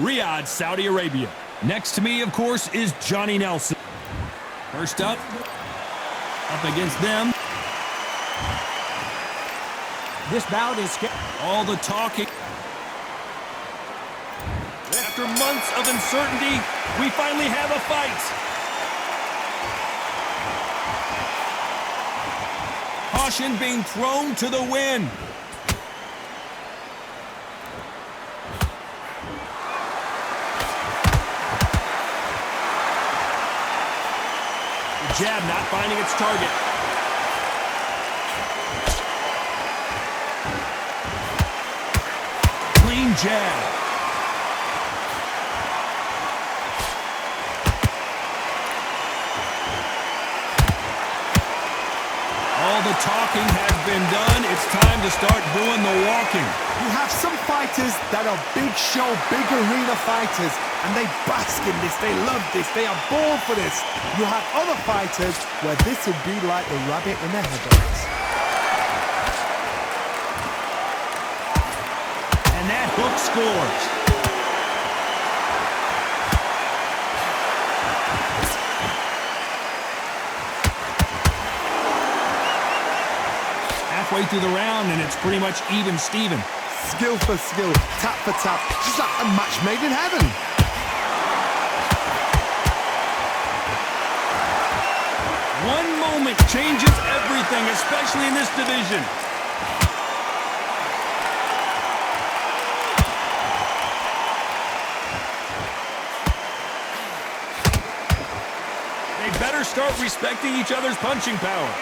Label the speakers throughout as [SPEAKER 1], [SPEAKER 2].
[SPEAKER 1] Riyadh, Saudi Arabia. Next to me, of course, is Johnny Nelson. First up against them.
[SPEAKER 2] This bout is
[SPEAKER 1] all the talking. After months of uncertainty, we finally have a fight. Caution being thrown to the wind. The jab not finding its target. Clean jab. All the talking has been done. It's time to start doing the walking.
[SPEAKER 3] You have some fighters that are big show, big arena fighters, and they bask in this. They love this. They are born for this. You have other fighters where this would be like the rabbit in the headlights.
[SPEAKER 1] And that hook scores. Halfway through the round, and it's pretty much even Steven.
[SPEAKER 3] Skill for skill, tap for tap, just like a match made in heaven.
[SPEAKER 1] One moment changes everything, especially in this division. They better start respecting each other's punching power.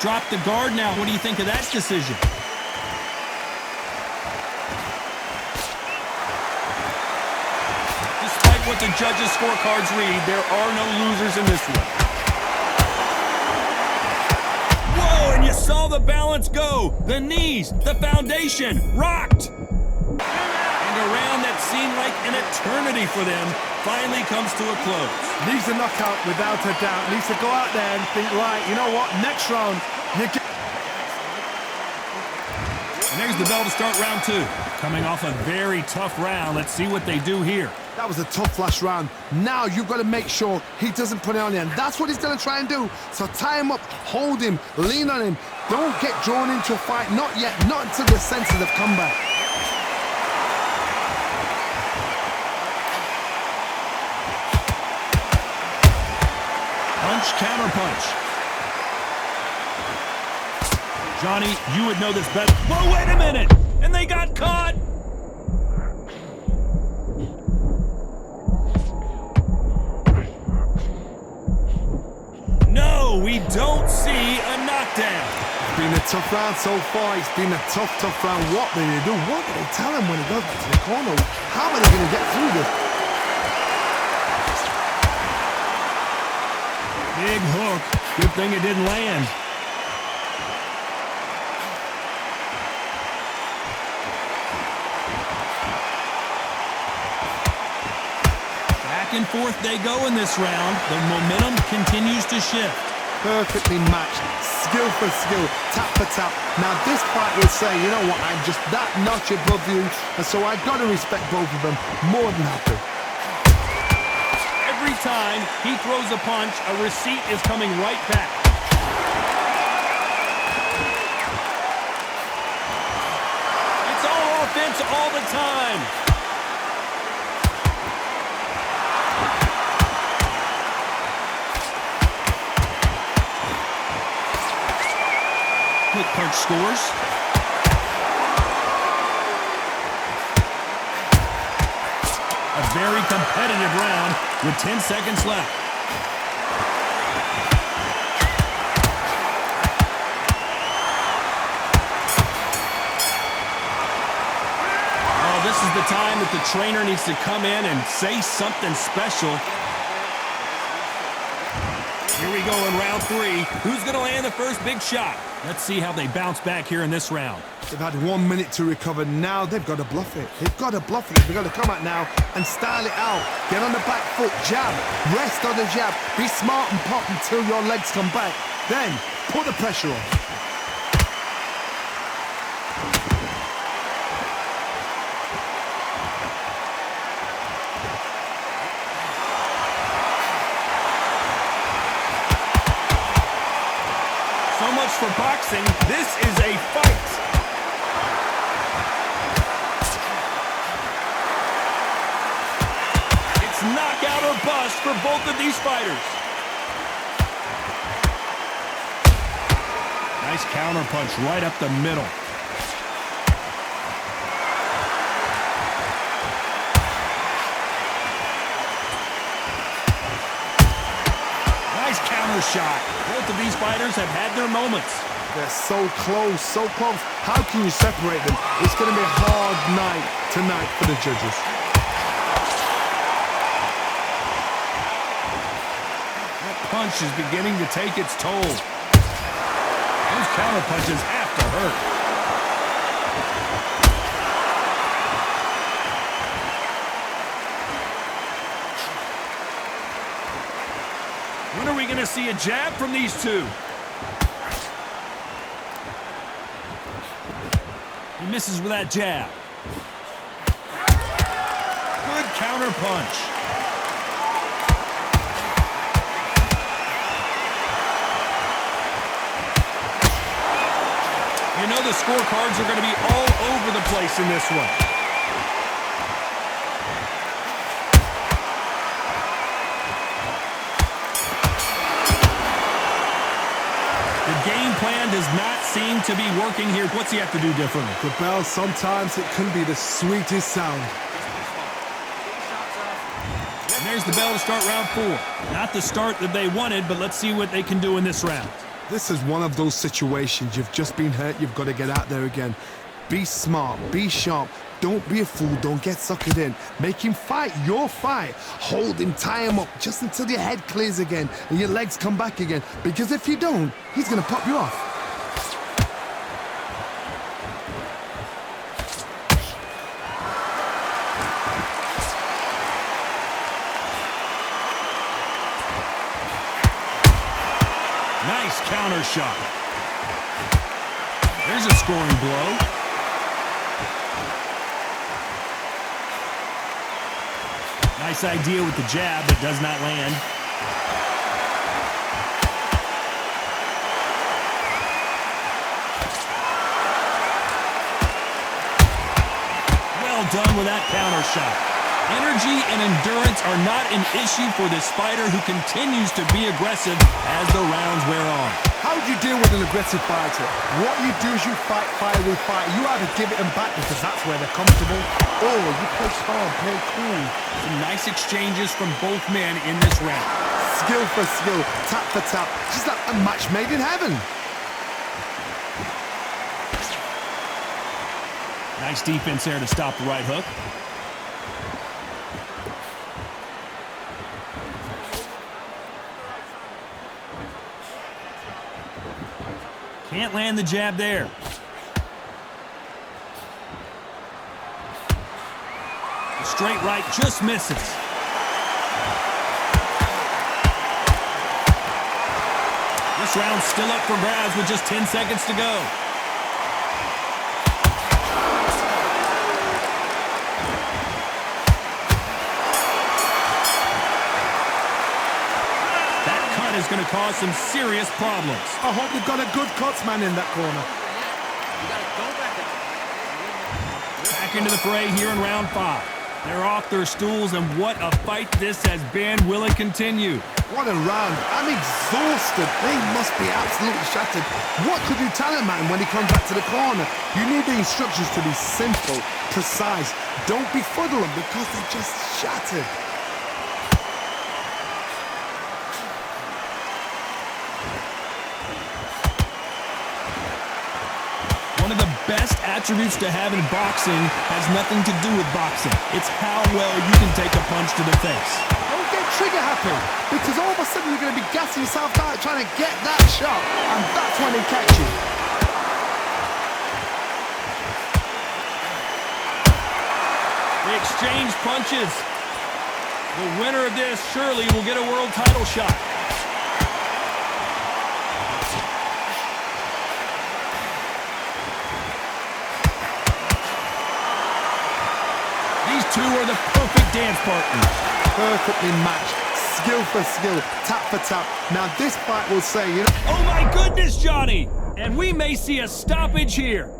[SPEAKER 1] Dropped the guard now. What do you think of that decision? Despite what the judges' scorecards read, there are no losers in this one. Whoa, and you saw the balance go. The knees, the foundation, rocked. And a round that seemed like an eternity for them finally comes to a close.
[SPEAKER 3] Needs a knockout without a doubt. Needs to go out there and think, right, you know what, next round, you get...
[SPEAKER 1] And there's the bell to start round two. Coming off a very tough round. Let's see what they do here.
[SPEAKER 3] That was a tough last round. Now you've got to make sure he doesn't put it on you, and that's what he's going to try and do. So tie him up, hold him, lean on him. Don't get drawn into a fight. Not yet, not until your senses have come back.
[SPEAKER 1] Punch, counter punch. Johnny, you would know this better. Whoa, wait a minute! And they got caught! No, we don't see a knockdown.
[SPEAKER 3] It's been a tough round so far. It's been a tough round. What do they do? What do they tell him when he goes back to the corner? How are they going to get through this?
[SPEAKER 1] Big hook. Good thing it didn't land. Back and forth they go in this round. The momentum continues to shift.
[SPEAKER 3] Perfectly matched. Skill for skill. Tap for tap. Now this fight will say, you know what, I'm just that notch above you. And so I've got to respect both of them more than happy.
[SPEAKER 1] Every time he throws a punch, a receipt is coming right back. It's all offense all the time. Quick punch scores. A very competitive round with 10 seconds left. Oh, this is the time that the trainer needs to come in and say something special. Here we go in round three. Who's going to land the first big shot? Let's see how they bounce back here in this round.
[SPEAKER 3] They've had 1 minute to recover. Now they've got to bluff it. They've got to bluff it. They've got to come out now and style it out. Get on the back foot, jab, rest on the jab. Be smart and pop until your legs come back. Then put the pressure on.
[SPEAKER 1] boxing, this is a fight. It's knockout or bust for both of these fighters. Nice counter punch right up the middle. Nice counter shot. Both of these fighters have had their moments.
[SPEAKER 3] They're so close, so close. How can you separate them? It's going to be a hard night tonight for the judges.
[SPEAKER 1] That punch is beginning to take its toll. Those counter punches have to hurt. When are we going to see a jab from these two? He misses with that jab. Good counter punch. You know the scorecards are going to be all over the place in this one. The game plan does not seem to be working here. What's he have to do differently?
[SPEAKER 3] The bell, sometimes it can be the sweetest sound.
[SPEAKER 1] And there's the bell to start round 4. Not the start that they wanted, but let's see what they can do in this round.
[SPEAKER 3] This is one of those situations. You've just been hurt. You've got to get out there again. Be smart. Be sharp. Don't be a fool. Don't get suckered in. Make him fight your fight. Hold him, tie him up just until your head clears again and your legs come back again. Because if you don't, he's going to pop you off.
[SPEAKER 1] Nice counter shot. There's a scoring blow. Nice idea with the jab, but does not land. Well done with that counter shot. Energy and endurance are not an issue for this fighter who continues to be aggressive as the rounds wear on.
[SPEAKER 3] How do you deal with an aggressive fighter? What you do is you fight fire with fire. You either give it them back because that's where they're comfortable, or you play calm, play cool.
[SPEAKER 1] Some nice exchanges from both men in this round.
[SPEAKER 3] Skill for skill, tap for tap, just like a match made in heaven.
[SPEAKER 1] Nice defense there to stop the right hook. Can't land the jab there. The straight right just misses. This round's still up for grabs with just 10 seconds to go. Is going to cause some serious problems.
[SPEAKER 3] I hope you've got a good cuts man in that corner.
[SPEAKER 1] Back into the fray here in round 5. They're off their stools, and what a fight this has been. Will it continue?
[SPEAKER 3] What a round. I'm exhausted. They must be absolutely shattered. What could you tell a man when he comes back to the corner? You need the instructions to be simple, precise. Don't befuddle them because they're just shattered.
[SPEAKER 1] One of the best attributes to have in boxing has nothing to do with boxing. It's how well you can take a punch to the face.
[SPEAKER 3] Don't get trigger happy, because all of a sudden you're going to be gassing yourself out trying to get that shot, and that's when they catch you.
[SPEAKER 1] They exchange punches. The winner of this surely will get a world title shot. Two are the perfect dance partners.
[SPEAKER 3] Perfectly matched, skill for skill, tap for tap. Now this fight will say, you know...
[SPEAKER 1] Oh my goodness, Johnny! And we may see a stoppage here.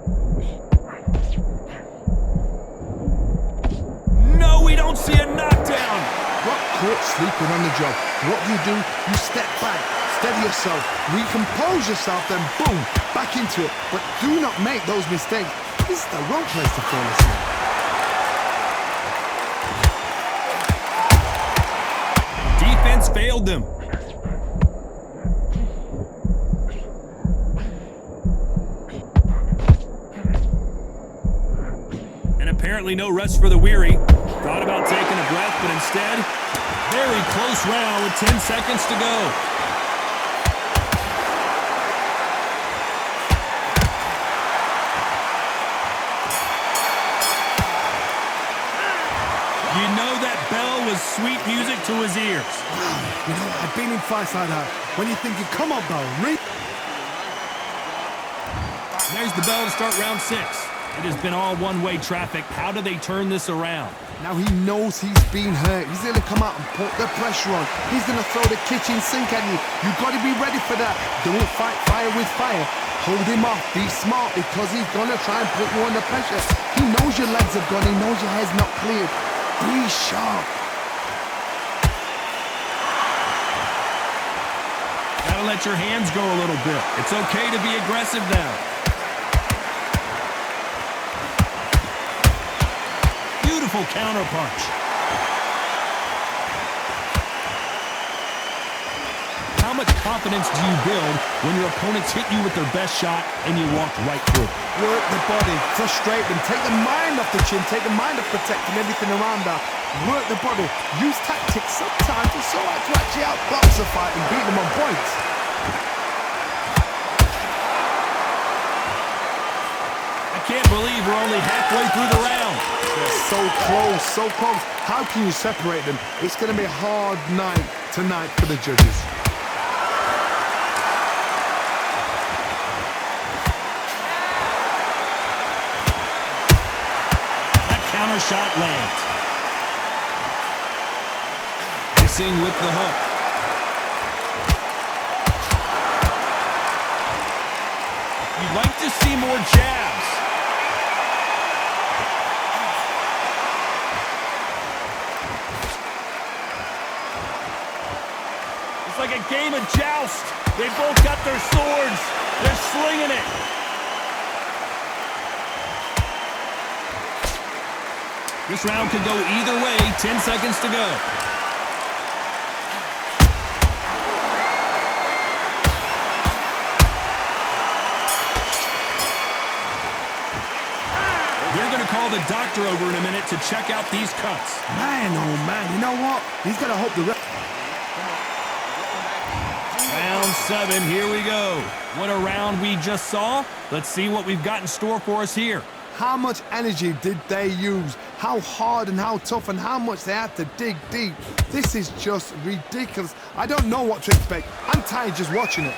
[SPEAKER 1] No, we don't see a knockdown.
[SPEAKER 3] Got caught sleeping on the job. What do? You step back, steady yourself, recompose yourself, then boom, back into it. But do not make those mistakes. This is the wrong place to fall asleep.
[SPEAKER 1] Defense failed them. And apparently no rest for the weary. Thought about taking a breath, but instead, very close round with 10 seconds to go. You know that bell was sweet music to his ears.
[SPEAKER 3] Wow, you know, I've been in fights like that. When you're thinking, come on, bell, ring.
[SPEAKER 1] There's the bell to start round 6. It has been all one-way traffic. How do they turn this around?
[SPEAKER 3] Now he knows he's been hurt. He's going to come out and put the pressure on. He's going to throw the kitchen sink at you. You've got to be ready for that. Don't fight fire with fire. Hold him off. Be smart because he's going to try and put you under pressure. He knows your legs are gone. He knows your head's not cleared. Be sharp.
[SPEAKER 1] Gotta let your hands go a little bit. It's okay to be aggressive now. Beautiful counter punch. How much confidence do you build when your opponents hit you with their best shot and you walk right through?
[SPEAKER 3] Work the body, frustrate them, take the mind off the chin, take the mind off protecting everything around that. Work the body, use tactics sometimes. It's so hard to actually outbox a fight and beat them on points.
[SPEAKER 1] I can't believe we're only halfway through the round.
[SPEAKER 3] They're so close, so close. How can you separate them? It's going to be a hard night tonight for the judges.
[SPEAKER 1] That counter shot lands. Missing with the hook. You'd like to see more jabs. It's like a game of joust. They both got their swords. They're slinging it. This round could go either way. 10 seconds to go. They're going to call the doctor over in a minute to check out these cuts.
[SPEAKER 3] Man, oh man, you know what? He's got to hope the ref.
[SPEAKER 1] Round 7, here we go. What a round we just saw. Let's see what we've got in store for us here.
[SPEAKER 3] How much energy did they use? How hard and how tough and how much they had to dig deep. This is just ridiculous. I don't know what to expect. I'm tired just watching it.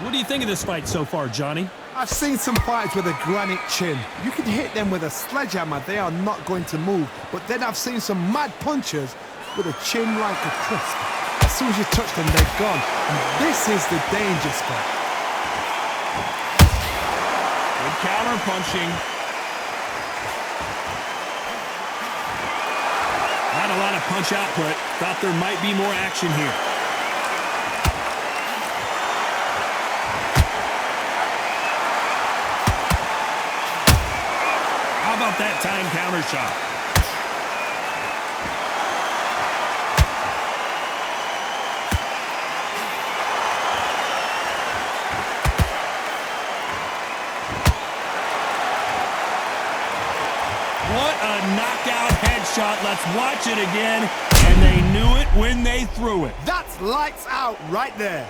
[SPEAKER 1] What do you think of this fight so far, Johnny?
[SPEAKER 3] I've seen some fights with a granite chin. You can hit them with a sledgehammer, they are not going to move. But then I've seen some mad punchers with a chin like a crisp. As soon as you touch them, they're gone. And this is the danger spot.
[SPEAKER 1] Good counter punching. Not a lot of punch output. Thought there might be more action here. How about that time counter shot? What a knockout headshot. Let's watch it again. And they knew it when they threw it.
[SPEAKER 3] That's lights out right there.